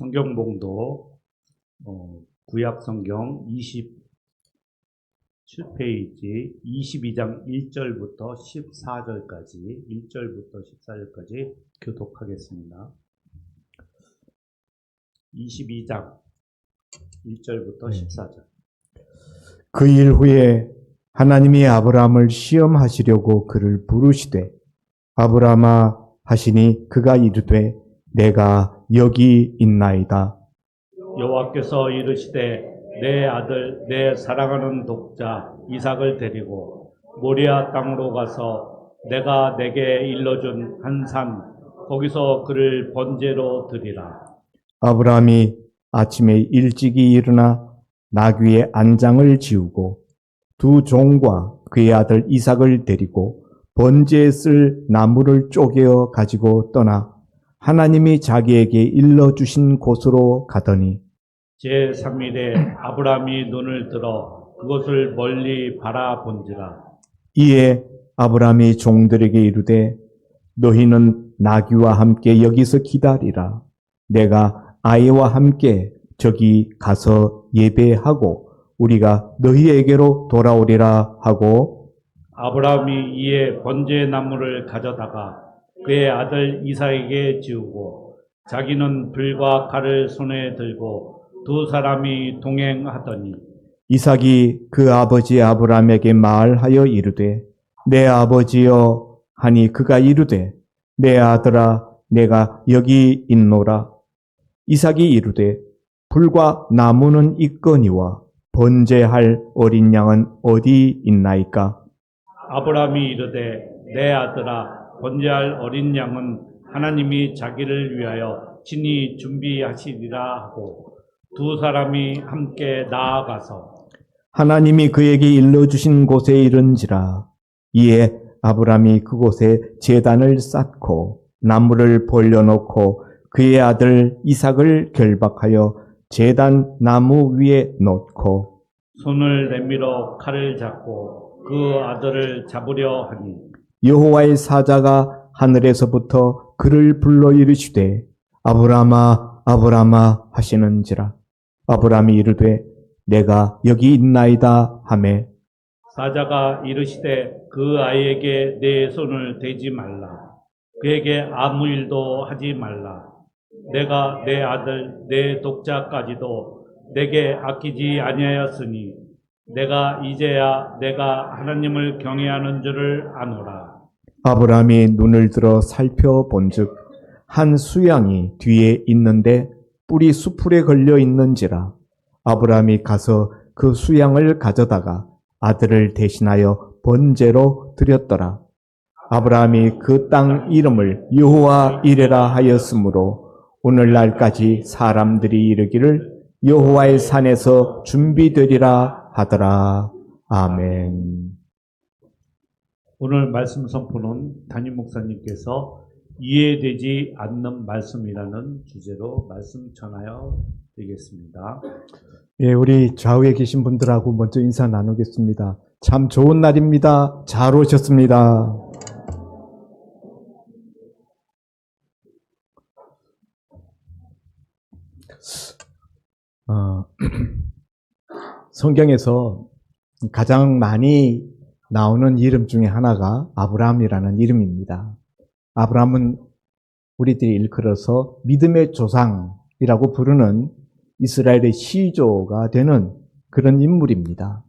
성경 봉도 구약 성경 27페이지 22장 1절부터 14절까지 1절부터 14절까지 교독하겠습니다. 22장 1절부터 14절. 그 일 후에 하나님이 아브라함을 시험하시려고 그를 부르시되 아브라함아 하시니 그가 이르되 내가 여기 있나이다. 여호와께서 이르시되 내 아들 내 사랑하는 독자 이삭을 데리고 모리아 땅으로 가서 내가 내게 일러준 한 산 거기서 그를 번제로 드리라. 아브라함이 아침에 일찍이 일어나 나귀의 안장을 지우고 두 종과 그의 아들 이삭을 데리고 번제에 쓸 나무를 쪼개어 가지고 떠나 하나님이 자기에게 일러주신 곳으로 가더니 제3일에 아브라함이 눈을 들어 그것을 멀리 바라본지라. 이에 아브라함이 종들에게 이르되 너희는 나귀와 함께 여기서 기다리라. 내가 아이와 함께 저기 가서 예배하고 우리가 너희에게로 돌아오리라 하고 아브라함이 이에 번제 나무를 가져다가 그의 아들 이삭에게 지우고 자기는 불과 칼을 손에 들고 두 사람이 동행하더니 이삭이 그 아버지 아브라함에게 말하여 이르되 내 아버지여 하니 그가 이르되 내 아들아 내가 여기 있노라. 이삭이 이르되 불과 나무는 있거니와 번제할 어린 양은 어디 있나이까? 아브라함이 이르되 내 아들아 번제할 어린 양은 하나님이 자기를 위하여 친히 준비하시리라 하고 두 사람이 함께 나아가서 하나님이 그에게 일러주신 곳에 이른지라. 이에 아브라함이 그곳에 제단을 쌓고 나무를 벌려놓고 그의 아들 이삭을 결박하여 제단 나무 위에 놓고 손을 내밀어 칼을 잡고 그 아들을 잡으려 하니 여호와의 사자가 하늘에서부터 그를 불러 이르시되 아브라함아 아브라함아 하시는지라. 아브라함이 이르되 내가 여기 있나이다 하매 사자가 이르시되 그 아이에게 내 손을 대지 말라. 그에게 아무 일도 하지 말라. 내가 내 아들 내 독자까지도 내게 아끼지 아니하였으니 내가 이제야 내가 하나님을 경외하는 줄을 아노라. 아브라함이 눈을 들어 살펴본즉 한 수양이 뒤에 있는데 뿔이 수풀에 걸려 있는지라. 아브라함이 가서 그 수양을 가져다가 아들을 대신하여 번제로 드렸더라. 아브라함이 그 땅 이름을 여호와 이레라 하였으므로 오늘날까지 사람들이 이르기를 여호와의 산에서 준비되리라 하더라. 아멘. 오늘 말씀 선포는 담임 목사님께서 이해되지 않는 말씀이라는 주제로 말씀 전하여 드리겠습니다. 예, 우리 좌우에 계신 분들하고 먼저 인사 나누겠습니다. 참 좋은 날입니다. 잘 오셨습니다. 성경에서 가장 많이 나오는 이름 중에 하나가 아브라함이라는 이름입니다. 아브라함은 우리들이 일컬어서 믿음의 조상이라고 부르는 이스라엘의 시조가 되는 그런 인물입니다.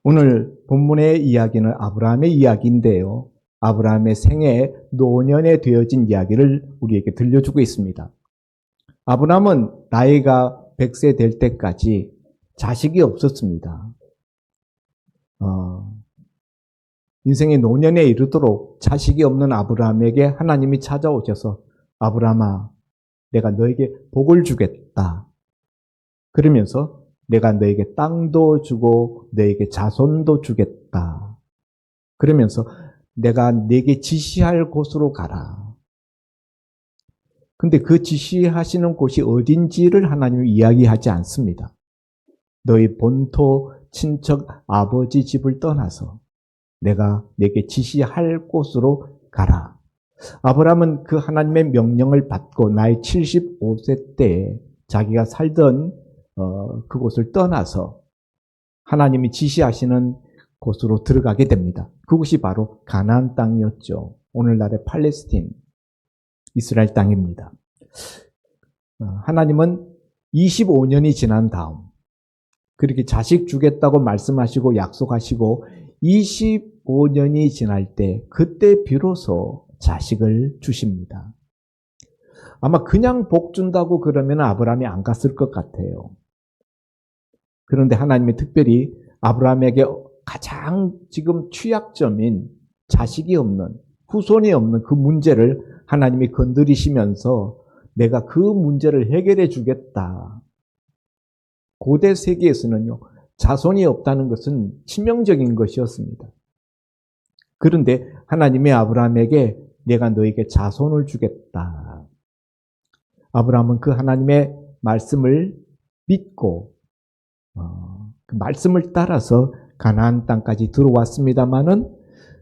오늘 본문의 이야기는 아브라함의 이야기인데요. 아브라함의 생애 노년에 되어진 이야기를 우리에게 들려주고 있습니다. 아브라함은 나이가 100세 될 때까지 자식이 없었습니다. 인생의 노년에 이르도록 자식이 없는 아브라함에게 하나님이 찾아오셔서 아브라함아, 내가 너에게 복을 주겠다. 그러면서 내가 너에게 땅도 주고 너에게 자손도 주겠다. 그러면서 내가 네게 지시할 곳으로 가라. 근데 그 지시하시는 곳이 어딘지를 하나님이 이야기하지 않습니다. 너희 본토 친척 아버지 집을 떠나서 내가 네게 지시할 곳으로 가라. 아브라함은 그 하나님의 명령을 받고 나이 75세 때에 자기가 살던 그곳을 떠나서 하나님이 지시하시는 곳으로 들어가게 됩니다. 그곳이 바로 가나안 땅이었죠. 오늘날의 팔레스틴, 이스라엘 땅입니다. 하나님은 25년이 지난 다음 그렇게 자식 주겠다고 말씀하시고 약속하시고 25년이 지날 때 그때 비로소 자식을 주십니다. 아마 그냥 복 준다고 그러면 아브라함이 안 갔을 것 같아요. 그런데 하나님이 특별히 아브라함에게 가장 지금 취약점인 자식이 없는, 후손이 없는 그 문제를 하나님이 건드리시면서 내가 그 문제를 해결해 주겠다. 고대 세계에서는요, 자손이 없다는 것은 치명적인 것이었습니다. 그런데 하나님이 아브라함에게 내가 너에게 자손을 주겠다. 아브라함은 그 하나님의 말씀을 믿고 그 말씀을 따라서 가나안 땅까지 들어왔습니다마는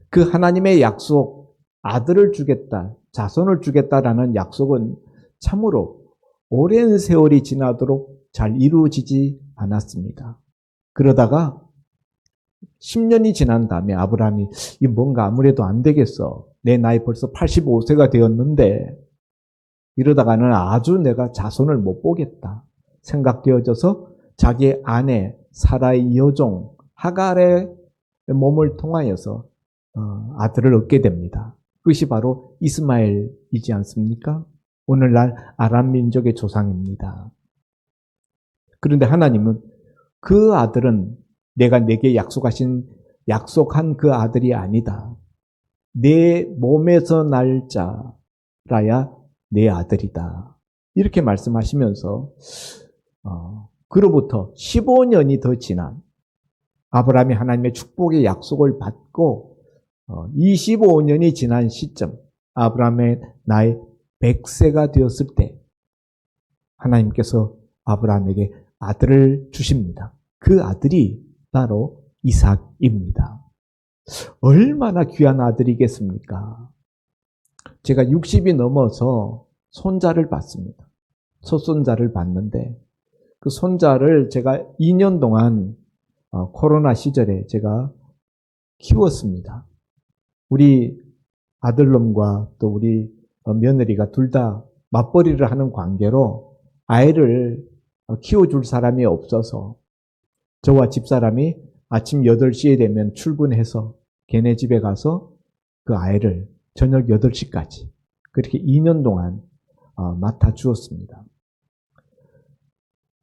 그 하나님의 약속, 아들을 주겠다, 자손을 주겠다라는 약속은 참으로 오랜 세월이 지나도록 잘 이루어지지 않았습니다. 그러다가 10년이 지난 다음에 아브라함이 이 뭔가 아무래도 안 되겠어. 내 나이 벌써 85세가 되었는데 이러다가는 아주 내가 자손을 못 보겠다 생각되어져서 자기의 아내 사라의 여종 하갈의 몸을 통하여서 아들을 얻게 됩니다. 그것이 바로 이스마엘이지 않습니까? 오늘날 아람 민족의 조상입니다. 그런데 하나님은 그 아들은 내가 내게 약속한 그 아들이 아니다. 내 몸에서 날 자라야 내 아들이다. 이렇게 말씀하시면서 그로부터 15년이 더 지난 아브라함이 하나님의 축복의 약속을 받고 25년이 지난 시점 아브라함의 나이 100세가 되었을 때 하나님께서 아브라함에게 아들을 주십니다. 그 아들이 바로 이삭입니다. 얼마나 귀한 아들이겠습니까? 제가 60이 넘어서 손자를 봤습니다. 첫 손자를 봤는데 그 손자를 제가 2년 동안 코로나 시절에 제가 키웠습니다. 우리 아들놈과 또 우리 며느리가 둘 다 맞벌이를 하는 관계로 아이를 키워줄 사람이 없어서 저와 집사람이 아침 8시에 되면 출근해서 걔네 집에 가서 그 아이를 저녁 8시까지 그렇게 2년 동안 맡아주었습니다.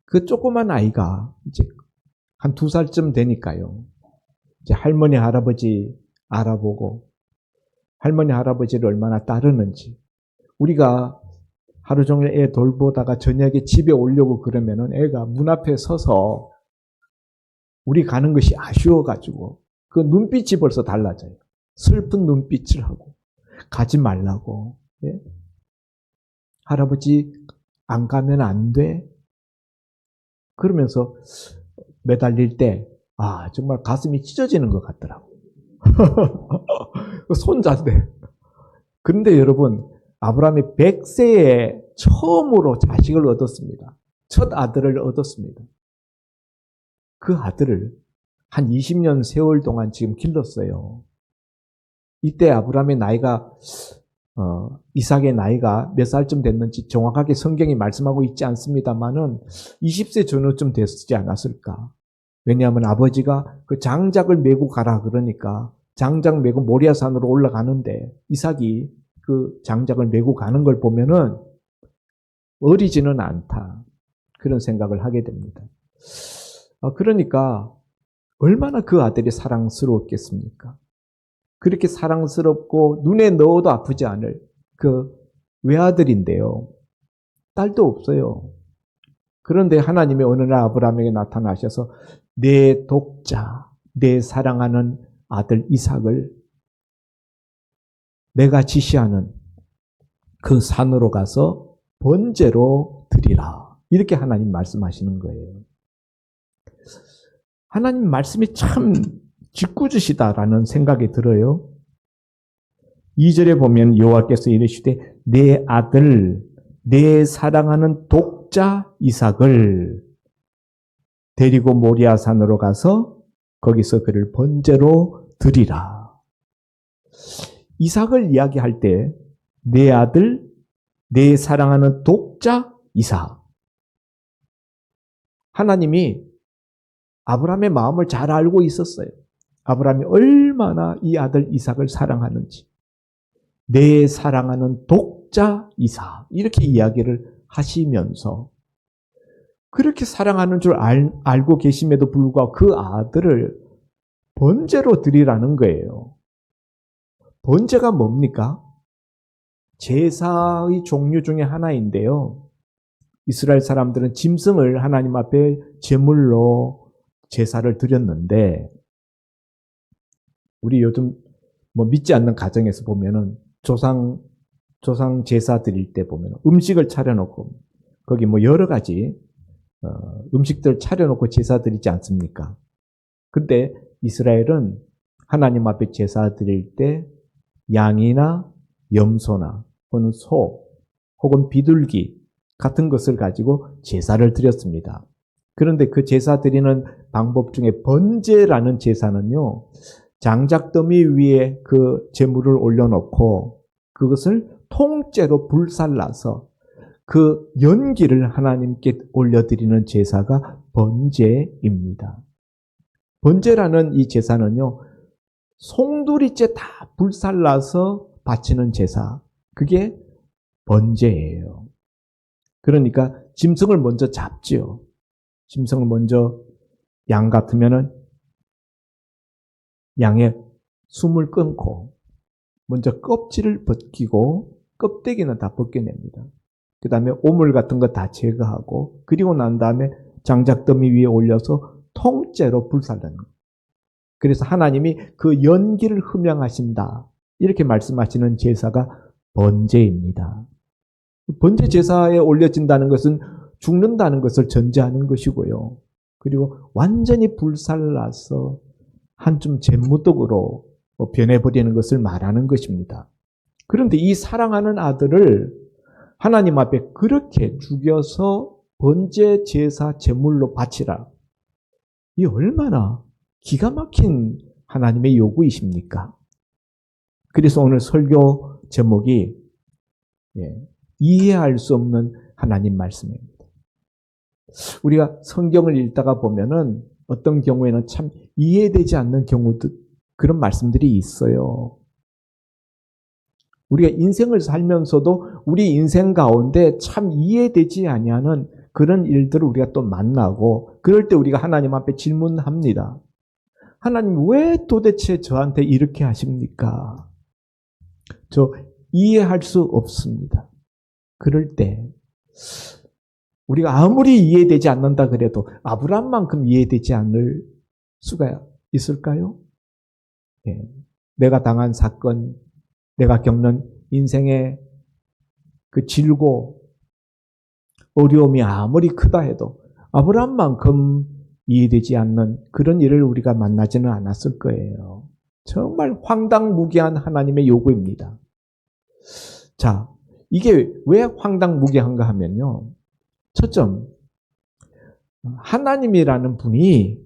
그 조그만 아이가 이제 한 2살쯤 되니까요. 이제 할머니, 할아버지 알아보고 할머니, 할아버지를 얼마나 따르는지 우리가 하루 종일 애 돌보다가 저녁에 집에 오려고 그러면은 애가 문 앞에 서서 우리 가는 것이 아쉬워가지고 그 눈빛이 벌써 달라져요. 슬픈 눈빛을 하고 가지 말라고. 예? 할아버지 안 가면 안 돼? 그러면서 매달릴 때 정말 가슴이 찢어지는 것 같더라고. 손자인데. 그런데 여러분 아브라함이 100세에 처음으로 자식을 얻었습니다. 첫 아들을 얻었습니다. 그 아들을 한 20년 세월 동안 지금 길렀어요. 이때 아브라함의 나이가 이삭의 나이가 몇 살쯤 됐는지 정확하게 성경이 말씀하고 있지 않습니다만은 20세 전후쯤 됐지 않았을까. 왜냐하면 아버지가 그 장작을 메고 가라 그러니까 장작 메고 모리아산으로 올라가는데 이삭이 그 장작을 메고 가는 걸 보면은 어리지는 않다. 그런 생각을 하게 됩니다. 그러니까 얼마나 그 아들이 사랑스러웠겠습니까? 그렇게 사랑스럽고 눈에 넣어도 아프지 않을 그 외아들인데요. 딸도 없어요. 그런데 하나님이 어느 날 아브라함에게 나타나셔서 내 독자, 내 사랑하는 아들 이삭을 내가 지시하는 그 산으로 가서 번제로 드리라. 이렇게 하나님 말씀하시는 거예요. 하나님 말씀이 참 짓궂으시다라는 생각이 들어요. 2절에 보면 여호와께서 이르시되 내 아들, 내 사랑하는 독자 독자 이삭을 데리고 모리아산으로 가서 거기서 그를 번제로 드리라. 이삭을 이야기할 때 내 아들, 내 사랑하는 독자 이삭. 하나님이 아브라함의 마음을 잘 알고 있었어요. 아브라함이 얼마나 이 아들 이삭을 사랑하는지. 내 사랑하는 독자 이삭. 이렇게 이야기를 하시면서 그렇게 사랑하는 줄 알고 계심에도 불구하고 그 아들을 번제로 드리라는 거예요. 번제가 뭡니까? 제사의 종류 중에 하나인데요. 이스라엘 사람들은 짐승을 하나님 앞에 제물로 제사를 드렸는데, 우리 요즘 믿지 않는 가정에서 보면은 조상 제사 드릴 때 보면 음식을 차려놓고 거기 여러 가지 음식들 차려놓고 제사 드리지 않습니까? 근데 이스라엘은 하나님 앞에 제사 드릴 때 양이나 염소나 혹은 소 혹은 비둘기 같은 것을 가지고 제사를 드렸습니다. 그런데 그 제사 드리는 방법 중에 번제라는 제사는요, 장작더미 위에 그 제물을 올려놓고 그것을 통째로 불살라서 그 연기를 하나님께 올려드리는 제사가 번제입니다. 번제라는 이 제사는요, 송두리째 다 불살라서 바치는 제사, 그게 번제예요. 그러니까 짐승을 먼저 잡지요. 짐승을 먼저, 양 같으면은 양의 숨을 끊고 먼저 껍질을 벗기고 껍데기는 다 벗겨냅니다. 그 다음에 오물 같은 거 다 제거하고, 그리고 난 다음에 장작더미 위에 올려서 통째로 불살라는 거예요. 그래서 하나님이 그 연기를 흠양하신다, 이렇게 말씀하시는 제사가 번제입니다. 번제 제사에 올려진다는 것은 죽는다는 것을 전제하는 것이고요. 그리고 완전히 불살라서 한줌 재무독으로 변해버리는 것을 말하는 것입니다. 그런데 이 사랑하는 아들을 하나님 앞에 그렇게 죽여서 번제 제사 제물로 바치라. 이 얼마나 기가 막힌 하나님의 요구이십니까? 그래서 오늘 설교 제목이 이해할 수 없는 하나님 말씀입니다. 우리가 성경을 읽다가 보면은 어떤 경우에는 참 이해되지 않는 경우도, 그런 말씀들이 있어요. 우리가 인생을 살면서도 우리 인생 가운데 참 이해되지 아니하는 그런 일들을 우리가 또 만나고, 그럴 때 우리가 하나님 앞에 질문합니다. 하나님, 왜 도대체 저한테 이렇게 하십니까? 저 이해할 수 없습니다. 그럴 때 우리가 아무리 이해되지 않는다 그래도 아브라함만큼 이해되지 않을 수가 있을까요? 내가 당한 사건, 내가 겪는 인생의 그 질고 어려움이 아무리 크다 해도 아브라함만큼 이해되지 않는 그런 일을 우리가 만나지는 않았을 거예요. 정말 황당무계한 하나님의 요구입니다. 자, 이게 왜 황당무계한가 하면요, 첫점, 하나님이라는 분이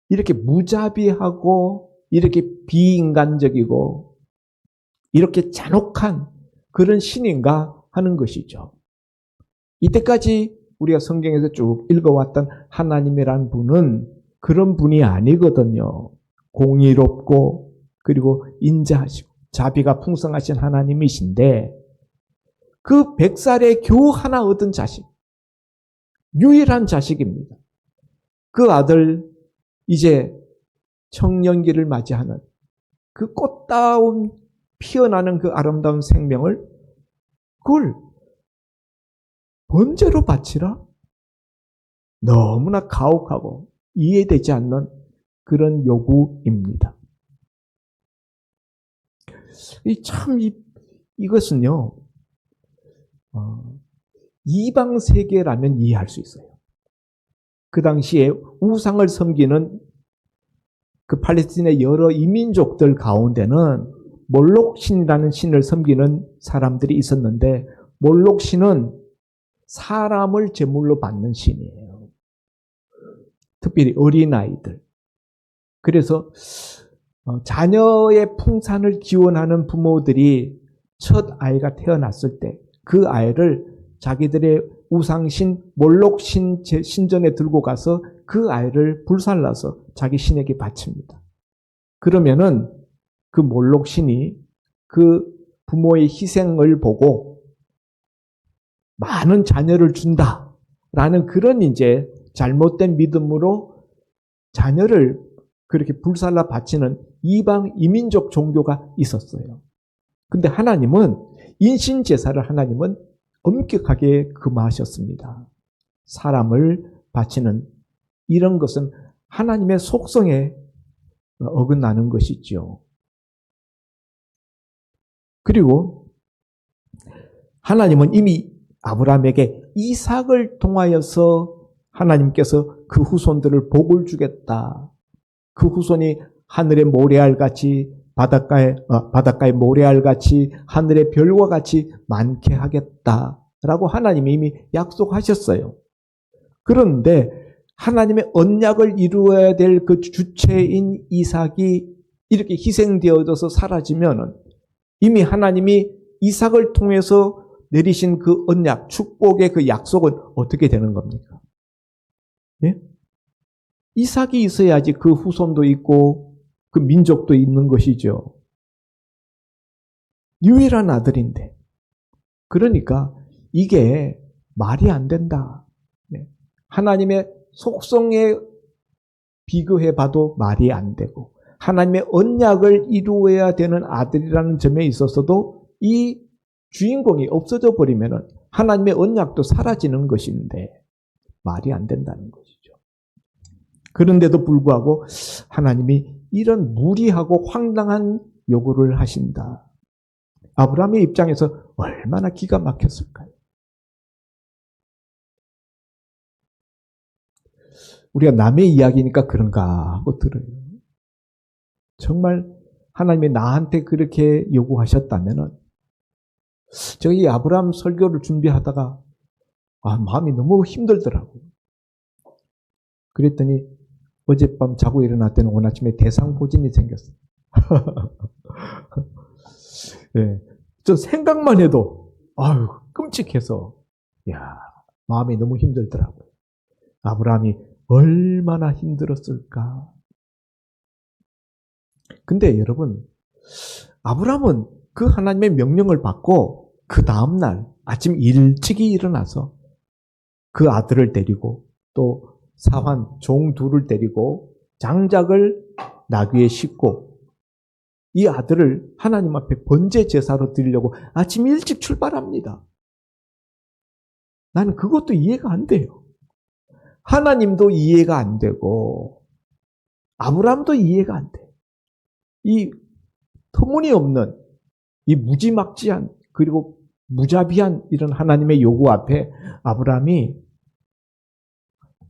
이렇게 무자비하고 이렇게 비인간적이고 이렇게 잔혹한 그런 신인가 하는 것이죠. 이때까지 우리가 성경에서 쭉 읽어왔던 하나님이라는 분은 그런 분이 아니거든요. 공의롭고 그리고 인자하시고 자비가 풍성하신 하나님이신데, 그 100살에 겨우 하나 얻은 자식, 유일한 자식입니다. 그 아들, 이제 청년기를 맞이하는 그 꽃다운 피어나는 그 아름다운 생명을, 그걸 번제로 바치라? 너무나 가혹하고 이해되지 않는 그런 요구입니다. 이것은요, 이방 세계라면 이해할 수 있어요. 그 당시에 우상을 섬기는 그 팔레스틴의 여러 이민족들 가운데는 몰록 신이라는 신을 섬기는 사람들이 있었는데, 몰록 신은 사람을 제물로 받는 신이에요. 특별히 어린아이들. 그래서 자녀의 풍산을 기원하는 부모들이 첫 아이가 태어났을 때 그 아이를 자기들의 우상신 몰록 신전에 들고 가서 그 아이를 불살라서 자기 신에게 바칩니다. 그러면은 그 몰록 신이 그 부모의 희생을 보고 많은 자녀를 준다라는 그런 이제 잘못된 믿음으로 자녀를 그렇게 불살라 바치는 이방 이민족 종교가 있었어요. 근데 하나님은 인신 제사를 하나님은 엄격하게 금하셨습니다. 사람을 바치는 이런 것은 하나님의 속성에 어긋나는 것이죠. 그리고 하나님은 이미 아브라함에게 이삭을 통하여서 하나님께서 그 후손들을 복을 주겠다. 그 후손이 하늘의 모래알같이 바닷가의 모래알같이 하늘의 별과 같이 많게 하겠다라고 하나님이 이미 약속하셨어요. 그런데 하나님의 언약을 이루어야 될 그 주체인 이삭이 이렇게 희생되어져서 사라지면 이미 하나님이 이삭을 통해서 내리신 그 언약, 축복의 그 약속은 어떻게 되는 겁니까? 예? 이삭이 있어야지 그 후손도 있고 그 민족도 있는 것이죠. 유일한 아들인데. 그러니까 이게 말이 안 된다. 하나님의 속성에 비교해봐도 말이 안 되고 하나님의 언약을 이루어야 되는 아들이라는 점에 있어서도 이 주인공이 없어져 버리면 하나님의 언약도 사라지는 것인데 말이 안 된다는 것이죠. 그런데도 불구하고 하나님이 이런 무리하고 황당한 요구를 하신다. 아브라함의 입장에서 얼마나 기가 막혔을까요? 우리가 남의 이야기니까 그런가 하고 들어요. 정말 하나님이 나한테 그렇게 요구하셨다면 저희 아브라함 설교를 준비하다가 마음이 너무 힘들더라고요. 그랬더니 어젯밤 자고 일어났더니 오늘 아침에 대상포진이 생겼어요. 네, 저 생각만 해도 끔찍해서 마음이 너무 힘들더라고요. 아브라함이 얼마나 힘들었을까. 근데 여러분, 아브라함은 그 하나님의 명령을 받고 그 다음날 아침 일찍이 일어나서 그 아들을 데리고 또 사환, 종 둘을 데리고 장작을 나귀에 싣고 이 아들을 하나님 앞에 번제 제사로 드리려고 아침 일찍 출발합니다. 나는 그것도 이해가 안 돼요. 하나님도 이해가 안 되고 아브라함도 이해가 안 돼. 이 터무니없는 이 무지막지한 그리고 무자비한 이런 하나님의 요구 앞에 아브라함이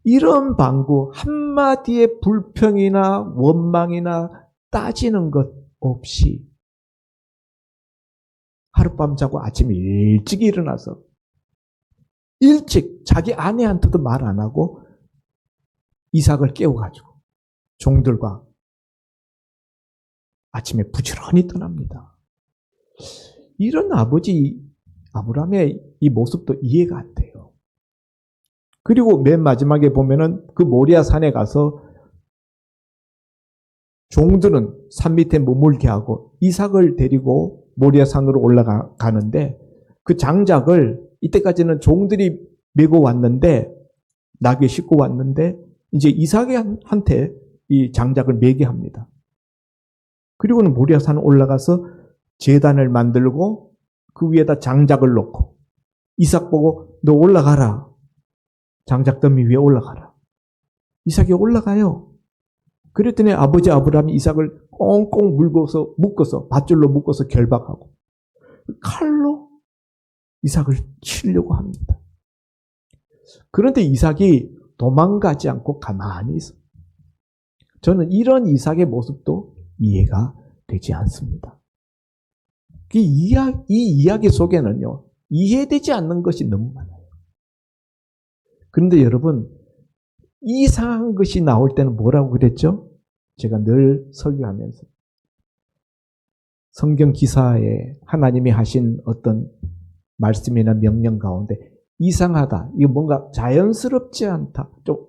이런 방구 한마디의 불평이나 원망이나 따지는 것 없이 하룻밤 자고 아침에 일찍 일어나서 일찍 자기 아내한테도 말 안 하고 이삭을 깨워가지고 종들과 아침에 부지런히 떠납니다. 이런 아버지 아브라함의 이 모습도 이해가 안 돼요. 그리고 맨 마지막에 보면은 그 모리아 산에 가서 종들은 산 밑에 머물게 하고 이삭을 데리고 모리아 산으로 올라가는데 그 장작을 이때까지는 종들이 메고 왔는데 나귀에 싣고 왔는데 이제 이삭한테 이 장작을 메게 합니다. 그리고는 모리아 산 올라가서 제단을 만들고 그 위에다 장작을 놓고 이삭 보고 너 올라가라. 장작 더미 위에 올라가라. 이삭이 올라가요. 그랬더니 아버지 아브라함이 이삭을 꽁꽁 묶어서 밧줄로 묶어서 결박하고 칼로 이삭을 치려고 합니다. 그런데 이삭이 도망가지 않고 가만히 있어요. 저는 이런 이삭의 모습도 이해가 되지 않습니다. 이 이야기 속에는요, 이해되지 않는 것이 너무 많아요. 그런데 여러분, 이상한 것이 나올 때는 뭐라고 그랬죠? 제가 늘 설교하면서. 성경 기사에 하나님이 하신 어떤 말씀이나 명령 가운데 이상하다. 이거 뭔가 자연스럽지 않다. 좀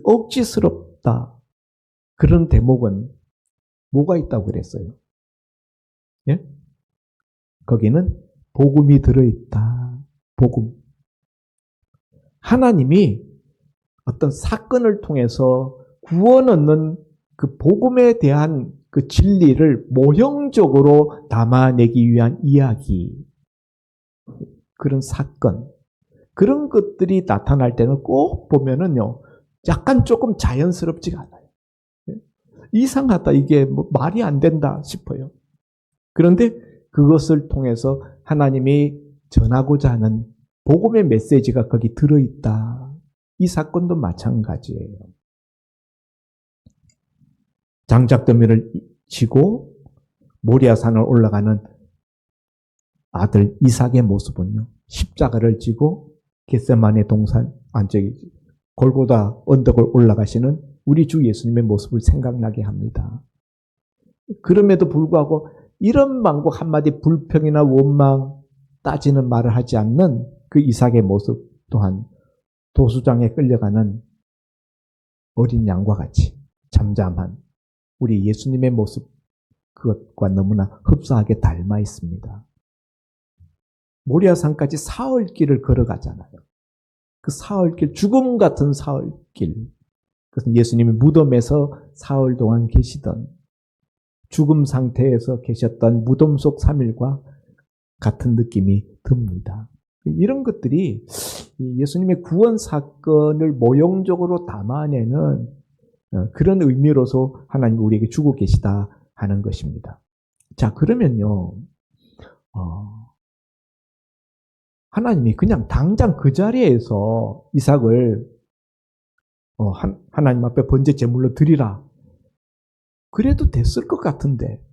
억지스럽다. 그런 대목은 뭐가 있다고 그랬어요? 예? 거기는 복음이 들어있다. 복음. 하나님이 어떤 사건을 통해서 구원 얻는 그 복음에 대한 그 진리를 모형적으로 담아내기 위한 이야기. 그런 사건. 그런 것들이 나타날 때는 꼭 보면은요, 약간 조금 자연스럽지가 않아요. 이상하다. 이게 뭐 말이 안 된다 싶어요. 그런데 그것을 통해서 하나님이 전하고자 하는 복음의 메시지가 거기 들어있다. 이 사건도 마찬가지예요. 장작더미를 지고 모리아산을 올라가는 아들 이삭의 모습은요. 십자가를 지고 겟세마네 동산 저기 골고다 언덕을 올라가시는 우리 주 예수님의 모습을 생각나게 합니다. 그럼에도 불구하고 이런 망국 한마디 불평이나 원망 따지는 말을 하지 않는 그 이삭의 모습 또한 도수장에 끌려가는 어린 양과 같이 잠잠한 우리 예수님의 모습 그것과 너무나 흡사하게 닮아 있습니다. 모리아산까지 사흘길을 걸어가잖아요. 그 사흘길, 죽음 같은 사흘길. 그것은 예수님이 무덤에서 사흘 동안 계시던 죽음 상태에서 계셨던 무덤 속 3일과 같은 느낌이 듭니다. 이런 것들이 예수님의 구원 사건을 모형적으로 담아내는 그런 의미로서 하나님이 우리에게 주고 계시다 하는 것입니다. 자, 그러면요. 하나님이 그냥 당장 그 자리에서 이삭을 하나님 앞에 번제 제물로 드리라. 그래도 됐을 것 같은데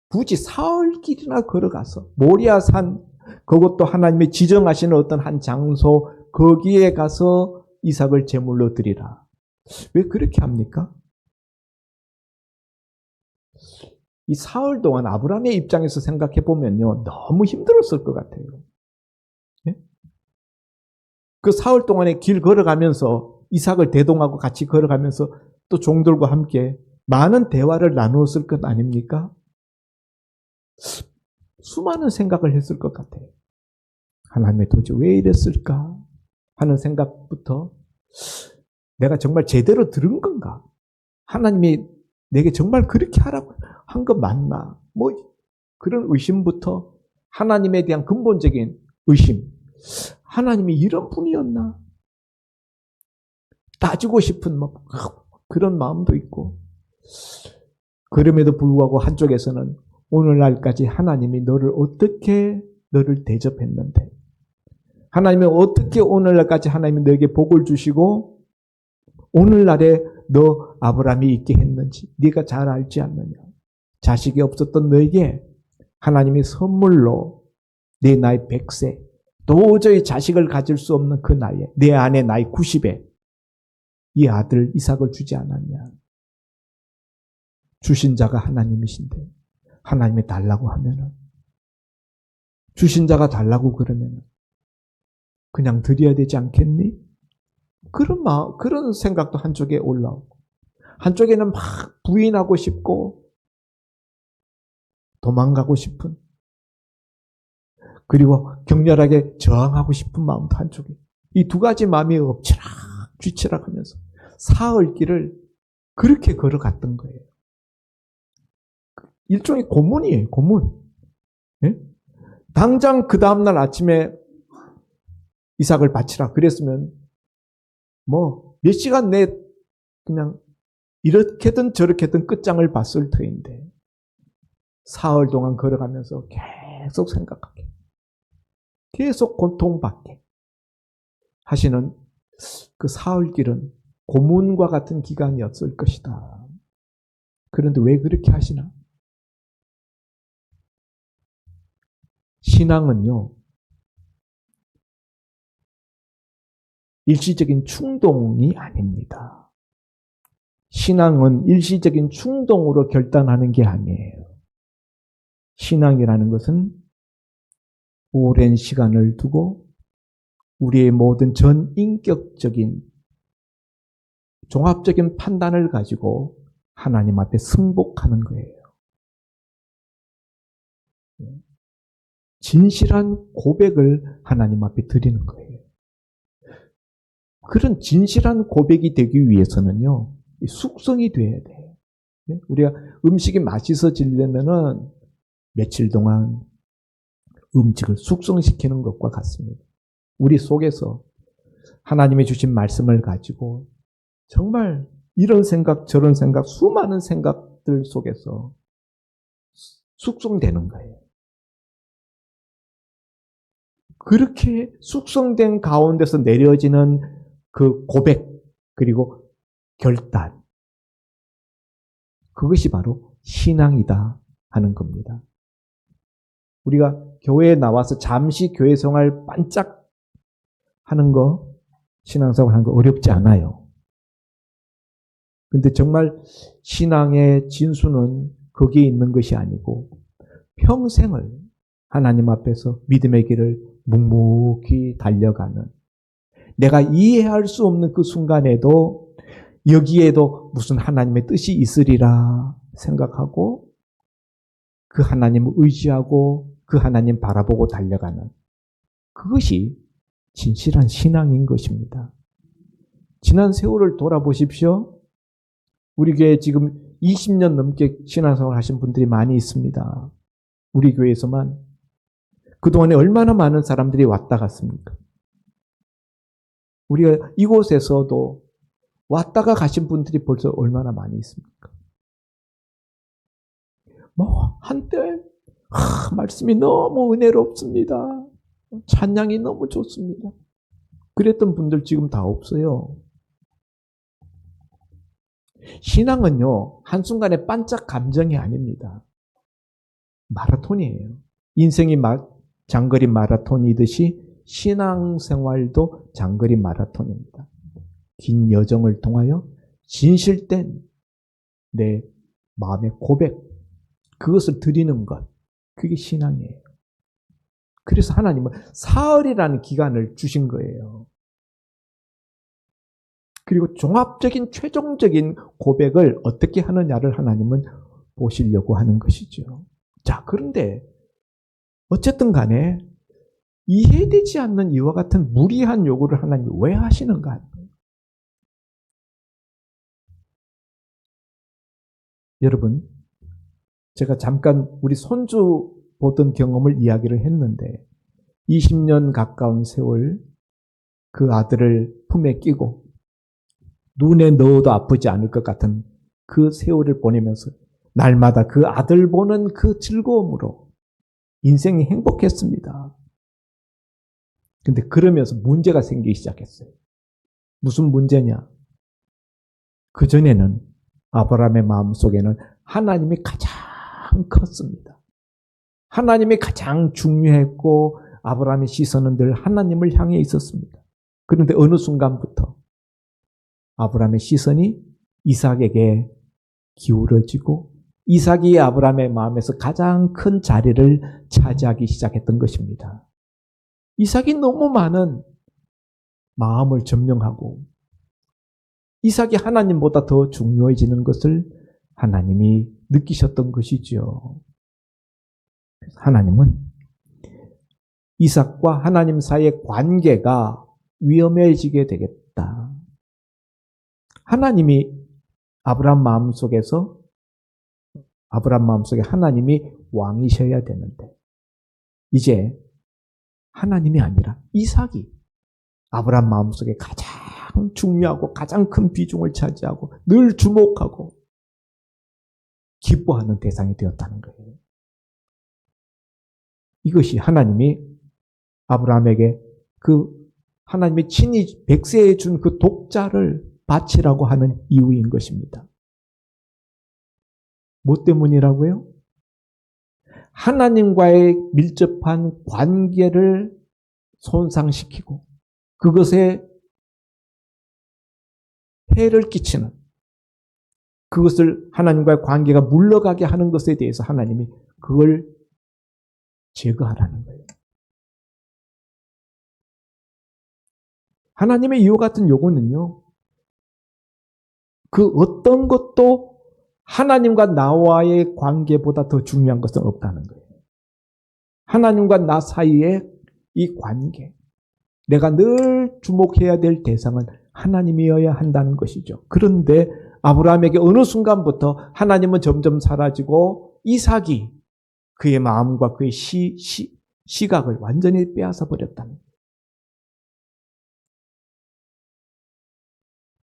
굳이 사흘 길이나 걸어가서 모리아산 그것도 하나님이 지정하시는 어떤 한 장소 거기에 가서 이삭을 제물로 드리라. 왜 그렇게 합니까? 이 사흘 동안 아브라함의 입장에서 생각해 보면요. 너무 힘들었을 것 같아요. 예? 그 사흘 동안의 길 걸어가면서 이삭을 대동하고 같이 걸어가면서 또 종들과 함께 많은 대화를 나누었을 것 아닙니까? 수많은 생각을 했을 것 같아요. 하나님이 도대체 왜 이랬을까 하는 생각부터 내가 정말 제대로 들은 건가? 하나님이 내게 정말 그렇게 하라고 한 거 맞나? 뭐 그런 의심부터 하나님에 대한 근본적인 의심. 하나님이 이런 분이었나? 따지고 싶은 뭐 그런 마음도 있고 그럼에도 불구하고 한쪽에서는 오늘날까지 하나님이 너를 대접했는데 하나님이 어떻게 오늘날까지 하나님이 너에게 복을 주시고 오늘날에 너 아브라함이 있게 했는지 네가 잘 알지 않느냐. 자식이 없었던 너에게 하나님이 선물로 내 나이 100세 도저히 자식을 가질 수 없는 그 나이에 내 아내 나이 90에 이 아들 이삭을 주지 않았냐. 주신 자가 하나님이신데 하나님이 달라고 하면은 주신 자가 달라고 그러면은 그냥 드려야 되지 않겠니? 그런 생각도 한쪽에 올라오고 한쪽에는 막 부인하고 싶고 도망가고 싶은 그리고 격렬하게 저항하고 싶은 마음도 한쪽에 이 두 가지 마음이 엎치락 뒤치락 하면서 사흘 길을 그렇게 걸어갔던 거예요. 일종의 고문이에요. 고문. 예? 당장 그 다음날 아침에 이삭을 바치라 그랬으면 뭐 몇 시간 내 그냥 이렇게든 저렇게든 끝장을 봤을 터인데 사흘 동안 걸어가면서 계속 생각하게 계속 고통받게 하시는 그 사흘 길은 고문과 같은 기간이었을 것이다. 그런데 왜 그렇게 하시나? 신앙은요. 일시적인 충동이 아닙니다. 신앙은 일시적인 충동으로 결단하는 게 아니에요. 신앙이라는 것은 오랜 시간을 두고 우리의 모든 전인격적인 종합적인 판단을 가지고 하나님 앞에 승복하는 거예요. 진실한 고백을 하나님 앞에 드리는 거예요. 그런 진실한 고백이 되기 위해서는요, 숙성이 돼야 돼요. 우리가 음식이 맛있어지려면은 며칠 동안 음식을 숙성시키는 것과 같습니다. 우리 속에서 하나님이 주신 말씀을 가지고 정말 이런 생각, 저런 생각, 수많은 생각들 속에서 숙성되는 거예요. 그렇게 숙성된 가운데서 내려지는 그 고백, 그리고 결단. 그것이 바로 신앙이다 하는 겁니다. 우리가 교회에 나와서 잠시 교회 생활 반짝 하는 거, 신앙생활 하는 거 어렵지 않아요. 근데 정말 신앙의 진수는 거기에 있는 것이 아니고 평생을 하나님 앞에서 믿음의 길을 묵묵히 달려가는, 내가 이해할 수 없는 그 순간에도 여기에도 무슨 하나님의 뜻이 있으리라 생각하고 그 하나님을 의지하고 그 하나님 바라보고 달려가는, 그것이 진실한 신앙인 것입니다. 지난 세월을 돌아보십시오. 우리 교회에 지금 20년 넘게 신앙생활 하신 분들이 많이 있습니다. 우리 교회에서만. 그동안에 얼마나 많은 사람들이 왔다 갔습니까? 우리가 이곳에서도 왔다가 가신 분들이 벌써 얼마나 많이 있습니까? 한때 말씀이 너무 은혜롭습니다. 찬양이 너무 좋습니다. 그랬던 분들 지금 다 없어요. 신앙은요, 한순간에 반짝 감정이 아닙니다. 마라톤이에요. 인생이 장거리 마라톤이듯이 신앙생활도 장거리 마라톤입니다. 긴 여정을 통하여 진실된 내 마음의 고백, 그것을 드리는 것, 그게 신앙이에요. 그래서 하나님은 사흘이라는 기간을 주신 거예요. 그리고 종합적인 최종적인 고백을 어떻게 하느냐를 하나님은 보시려고 하는 것이죠. 자, 그런데 어쨌든 간에 이해되지 않는 이와 같은 무리한 요구를 하나님이 왜 하시는가? 여러분, 제가 잠깐 우리 손주 보던 경험을 이야기를 했는데 20년 가까운 세월 그 아들을 품에 끼고 눈에 넣어도 아프지 않을 것 같은 그 세월을 보내면서 날마다 그 아들 보는 그 즐거움으로 인생이 행복했습니다. 근데 그러면서 문제가 생기기 시작했어요. 무슨 문제냐? 그전에는 아브라함의 마음속에는 하나님이 가장 컸습니다. 하나님이 가장 중요했고 아브라함의 시선은 늘 하나님을 향해 있었습니다. 그런데 어느 순간부터 아브라함의 시선이 이삭에게 기울어지고 이삭이 아브라함의 마음에서 가장 큰 자리를 차지하기 시작했던 것입니다. 이삭이 너무 많은 마음을 점령하고 이삭이 하나님보다 더 중요해지는 것을 하나님이 느끼셨던 것이죠. 하나님은 이삭과 하나님 사이의 관계가 위험해지게 되겠다. 하나님이 아브라함 마음속에 하나님이 왕이셔야 되는데 이제 하나님이 아니라 이삭이 아브라함 마음속에 가장 중요하고 가장 큰 비중을 차지하고 늘 주목하고 기뻐하는 대상이 되었다는 거예요. 이것이 하나님이 아브라함에게 그 하나님이 친히 백세에 준 그 독자를 바치라고 하는 이유인 것입니다. 뭐 때문이라고요? 하나님과의 밀접한 관계를 손상시키고 그것에 해를 끼치는 그것을 하나님과의 관계가 물러가게 하는 것에 대해서 하나님이 그걸 제거하라는 거예요. 하나님의 이와 같은 요구는요, 그 어떤 것도 하나님과 나와의 관계보다 더 중요한 것은 없다는 거예요. 하나님과 나 사이의 이 관계, 내가 늘 주목해야 될 대상은 하나님이어야 한다는 것이죠. 그런데 아브라함에게 어느 순간부터 하나님은 점점 사라지고 이삭이 그의 마음과 그의 시각을 완전히 빼앗아 버렸다는 거예요.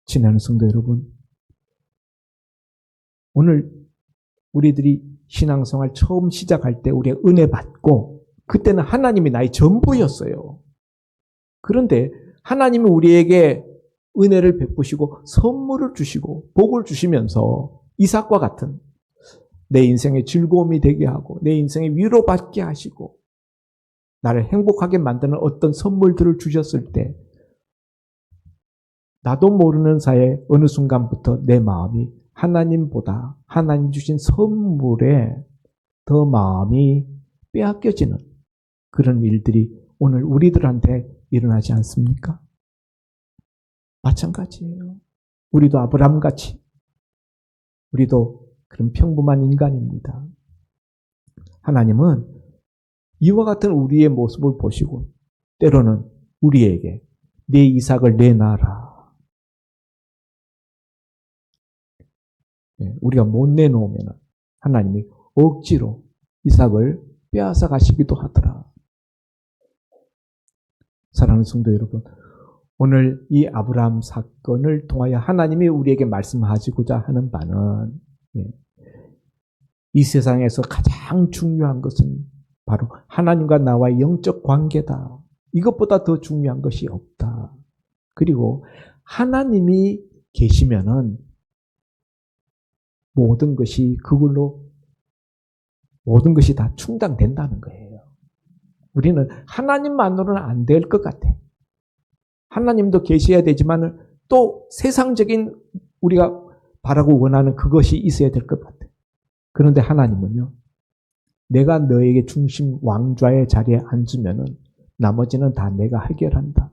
지나는 성도 여러분, 오늘 우리들이 신앙생활 처음 시작할 때 우리가 은혜 받고 그때는 하나님이 나의 전부였어요. 그런데 하나님이 우리에게 은혜를 베푸시고 선물을 주시고 복을 주시면서 이삭과 같은 내 인생의 즐거움이 되게 하고 내 인생의 위로받게 하시고 나를 행복하게 만드는 어떤 선물들을 주셨을 때 나도 모르는 사이에 어느 순간부터 내 마음이 하나님보다 하나님 주신 선물에 더 마음이 빼앗겨지는 그런 일들이 오늘 우리들한테 일어나지 않습니까? 마찬가지예요. 우리도 아브라함같이 우리도 그런 평범한 인간입니다. 하나님은 이와 같은 우리의 모습을 보시고 때로는 우리에게 내 이삭을 내놔라. 우리가 못 내놓으면 하나님이 억지로 이삭을 빼앗아 가시기도 하더라. 사랑하는 성도 여러분, 오늘 이 아브라함 사건을 통하여 하나님이 우리에게 말씀하시고자 하는 바는 이 세상에서 가장 중요한 것은 바로 하나님과 나와의 영적 관계다. 이것보다 더 중요한 것이 없다. 그리고 하나님이 계시면은 모든 것이 그걸로 모든 것이 다 충당된다는 거예요. 우리는 하나님만으로는 안 될 것 같아. 하나님도 계셔야 되지만 또 세상적인 우리가 바라고 원하는 그것이 있어야 될 것 같아. 그런데 하나님은요, 내가 너에게 중심 왕좌의 자리에 앉으면은 나머지는 다 내가 해결한다.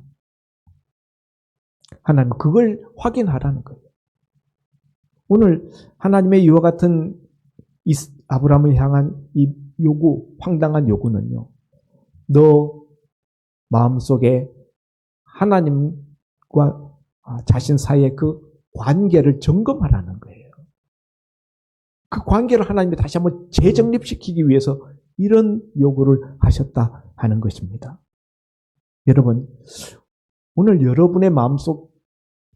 하나님 그걸 확인하라는 거예요. 오늘 하나님의 이와 같은 이 아브라함을 향한 이 요구, 황당한 요구는요, 너 마음속에 하나님과 자신 사이의 그 관계를 점검하라는 거예요. 그 관계를 하나님이 다시 한번 재정립시키기 위해서 이런 요구를 하셨다 하는 것입니다. 여러분, 오늘 여러분의 마음속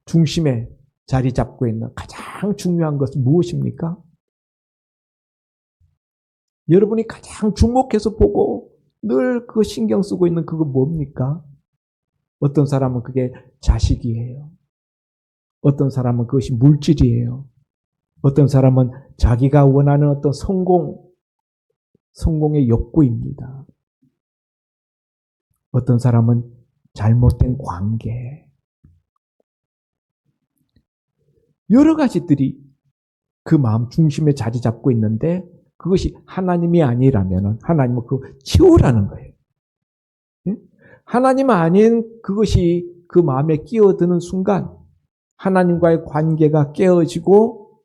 중심에 자리 잡고 있는 가장 중요한 것은 무엇입니까? 여러분이 가장 주목해서 보고 늘 그 신경 쓰고 있는 그거 뭡니까? 어떤 사람은 그게 자식이에요. 어떤 사람은 그것이 물질이에요. 어떤 사람은 자기가 원하는 어떤 성공의 욕구입니다. 어떤 사람은 잘못된 관계. 여러 가지들이 그 마음 중심에 자리 잡고 있는데 그것이 하나님이 아니라면 하나님은 그거 치우라는 거예요. 하나님 아닌 그것이 그 마음에 끼어드는 순간 하나님과의 관계가 깨어지고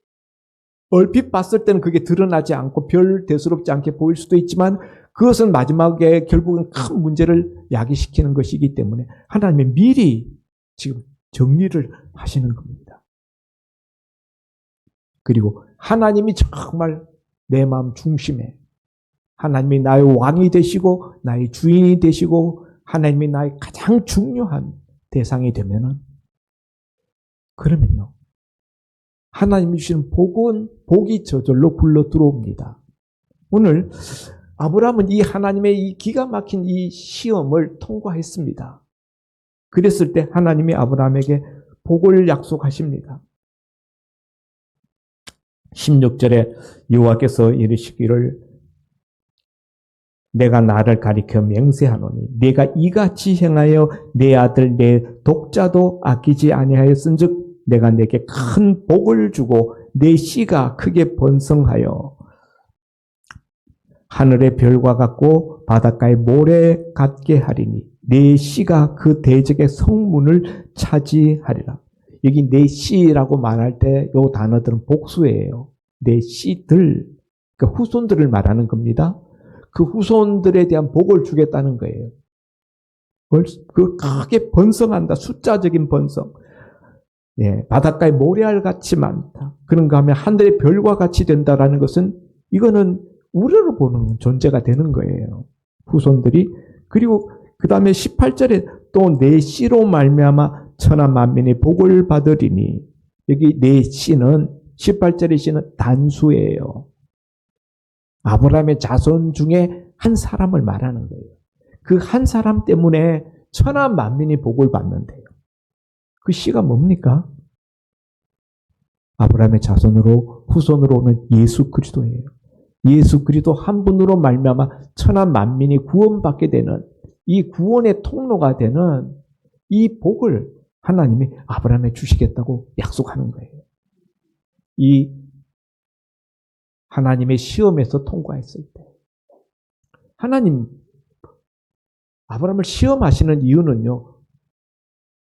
얼핏 봤을 때는 그게 드러나지 않고 별 대수롭지 않게 보일 수도 있지만 그것은 마지막에 결국은 큰 문제를 야기시키는 것이기 때문에 하나님이 미리 지금 정리를 하시는 겁니다. 그리고 하나님이 정말 내 마음 중심에 하나님이 나의 왕이 되시고 나의 주인이 되시고 하나님이 나의 가장 중요한 대상이 되면은 그러면요 하나님이 주시는 복이 저절로 굴러 들어옵니다. 오늘 아브라함은 이 하나님의 이 기가 막힌 이 시험을 통과했습니다. 그랬을 때 하나님이 아브라함에게 복을 약속하십니다. 16절에 여호와께서 이르시기를 내가 나를 가리켜 맹세하노니 내가 이같이 행하여 내 아들 내 독자도 아끼지 아니하였은즉 내가 내게 큰 복을 주고 내 씨가 크게 번성하여 하늘의 별과 같고 바닷가의 모래 같게 하리니 내 씨가 그 대적의 성문을 차지하리라. 여기 내 씨라고 말할 때 이 단어들은 복수예요. 내 씨들, 그 후손들을 말하는 겁니다. 그 후손들에 대한 복을 주겠다는 거예요. 그 크게 번성한다. 숫자적인 번성. 예, 바닷가에 모래알 같이 많다. 그런가 하면 하늘의 별과 같이 된다라는 것은 이거는 우러러 보는 존재가 되는 거예요. 후손들이. 그리고 그 다음에 18절에 또 내 씨로 말미암아 천하 만민이 복을 받으리니 여기 내 씨는 18절의 씨는 단수예요. 아브라함의 자손 중에 한 사람을 말하는 거예요. 그 한 사람 때문에 천하 만민이 복을 받는데요. 그 씨가 뭡니까? 아브라함의 자손으로 후손으로 오는 예수 그리스도예요. 예수 그리스도 한 분으로 말미암아 천하 만민이 구원받게 되는 이 구원의 통로가 되는 이 복을 하나님이 아브라함에 주시겠다고 약속하는 거예요. 이 하나님의 시험에서 통과했을 때 하나님 아브라함을 시험하시는 이유는요.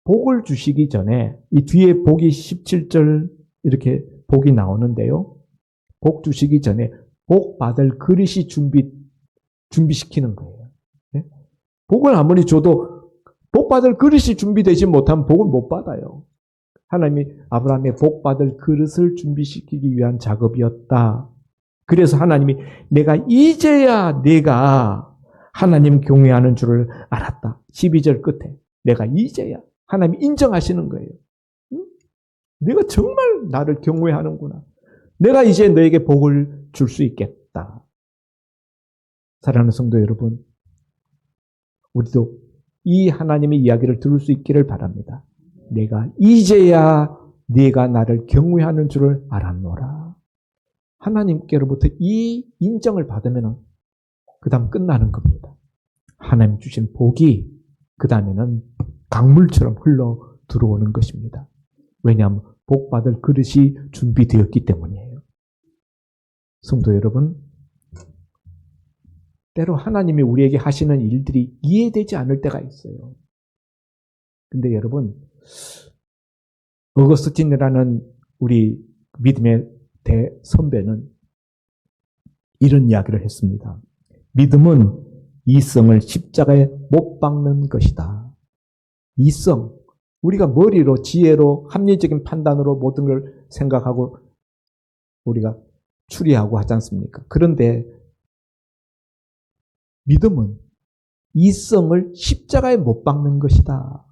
복을 주시기 전에 이 뒤에 복이 17절 이렇게 복이 나오는데요. 복 주시기 전에 복 받을 그릇이 준비시키는 거예요. 네? 복을 아무리 줘도 복 받을 그릇이 준비되지 못하면 복을 못 받아요. 하나님이 아브라함의 복 받을 그릇을 준비시키기 위한 작업이었다. 그래서 하나님이 내가 이제야 내가 하나님 경외하는 줄을 알았다. 12절 끝에 내가 이제야 하나님이 인정하시는 거예요. 응? 내가 정말 나를 경외하는구나. 내가 이제 너에게 복을 줄 수 있겠다. 사랑하는 성도 여러분, 우리도 이 하나님의 이야기를 들을 수 있기를 바랍니다. 내가 이제야 네가 나를 경외하는 줄을 알았노라. 하나님께로부터 이 인정을 받으면 그 다음 끝나는 겁니다. 하나님 주신 복이 그 다음에는 강물처럼 흘러 들어오는 것입니다. 왜냐하면 복 받을 그릇이 준비되었기 때문이에요. 성도 여러분, 때로 하나님이 우리에게 하시는 일들이 이해되지 않을 때가 있어요. 근데 여러분, 어거스틴이라는 우리 믿음의 대선배는 이런 이야기를 했습니다. 믿음은 이성을 십자가에 못 박는 것이다. 이성, 우리가 머리로, 지혜로, 합리적인 판단으로 모든 걸 생각하고 우리가 추리하고 하지 않습니까? 그런데 믿음은 이성을 십자가에 못 박는 것이다.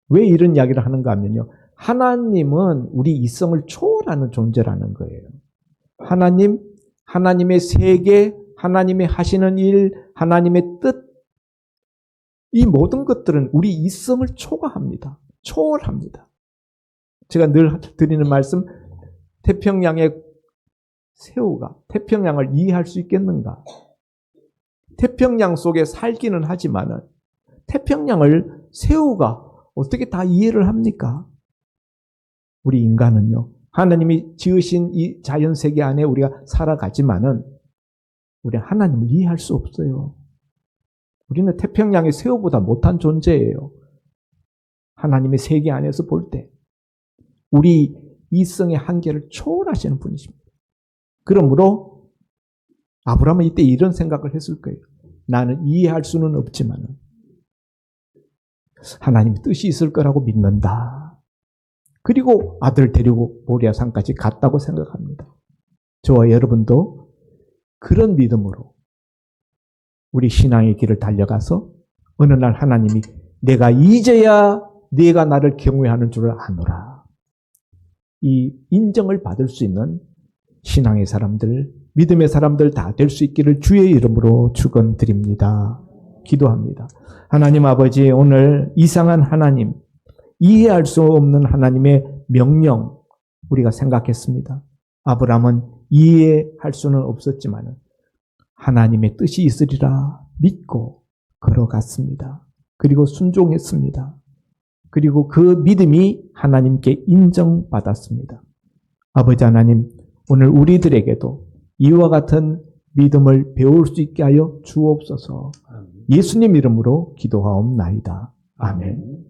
왜 이런 이야기를 하는가 하면요. 하나님은 우리 이성을 초월하는 존재라는 거예요. 하나님의 세계, 하나님의 하시는 일, 하나님의 뜻, 이 모든 것들은 우리 이성을 초과합니다. 초월합니다. 제가 늘 드리는 말씀, 태평양의 새우가 태평양을 이해할 수 있겠는가? 태평양 속에 살기는 하지만은 태평양을 새우가 어떻게 다 이해를 합니까? 우리 인간은요. 하나님이 지으신 이 자연세계 안에 우리가 살아가지만은 우리 하나님을 이해할 수 없어요. 우리는 태평양의 새우보다 못한 존재예요. 하나님의 세계 안에서 볼 때. 우리 이성의 한계를 초월하시는 분이십니다. 그러므로 아브라함은 이때 이런 생각을 했을 거예요. 나는 이해할 수는 없지만 하나님의 뜻이 있을 거라고 믿는다. 그리고 아들 데리고 모리아산까지 갔다고 생각합니다. 저와 여러분도 그런 믿음으로 우리 신앙의 길을 달려가서 어느 날 하나님이 내가 이제야 네가 나를 경외하는 줄을 아노라. 이 인정을 받을 수 있는 신앙의 사람들, 믿음의 사람들 다 될 수 있기를 주의 이름으로 축원드립니다. 기도합니다. 하나님 아버지, 오늘 이상한 하나님, 이해할 수 없는 하나님의 명령 우리가 생각했습니다. 아브라함은 이해할 수는 없었지만 하나님의 뜻이 있으리라 믿고 걸어갔습니다. 그리고 순종했습니다. 그리고 그 믿음이 하나님께 인정받았습니다. 아버지 하나님, 오늘 우리들에게도 이와 같은 믿음을 배울 수 있게 하여 주옵소서. 예수님 이름으로 기도하옵나이다. 아멘.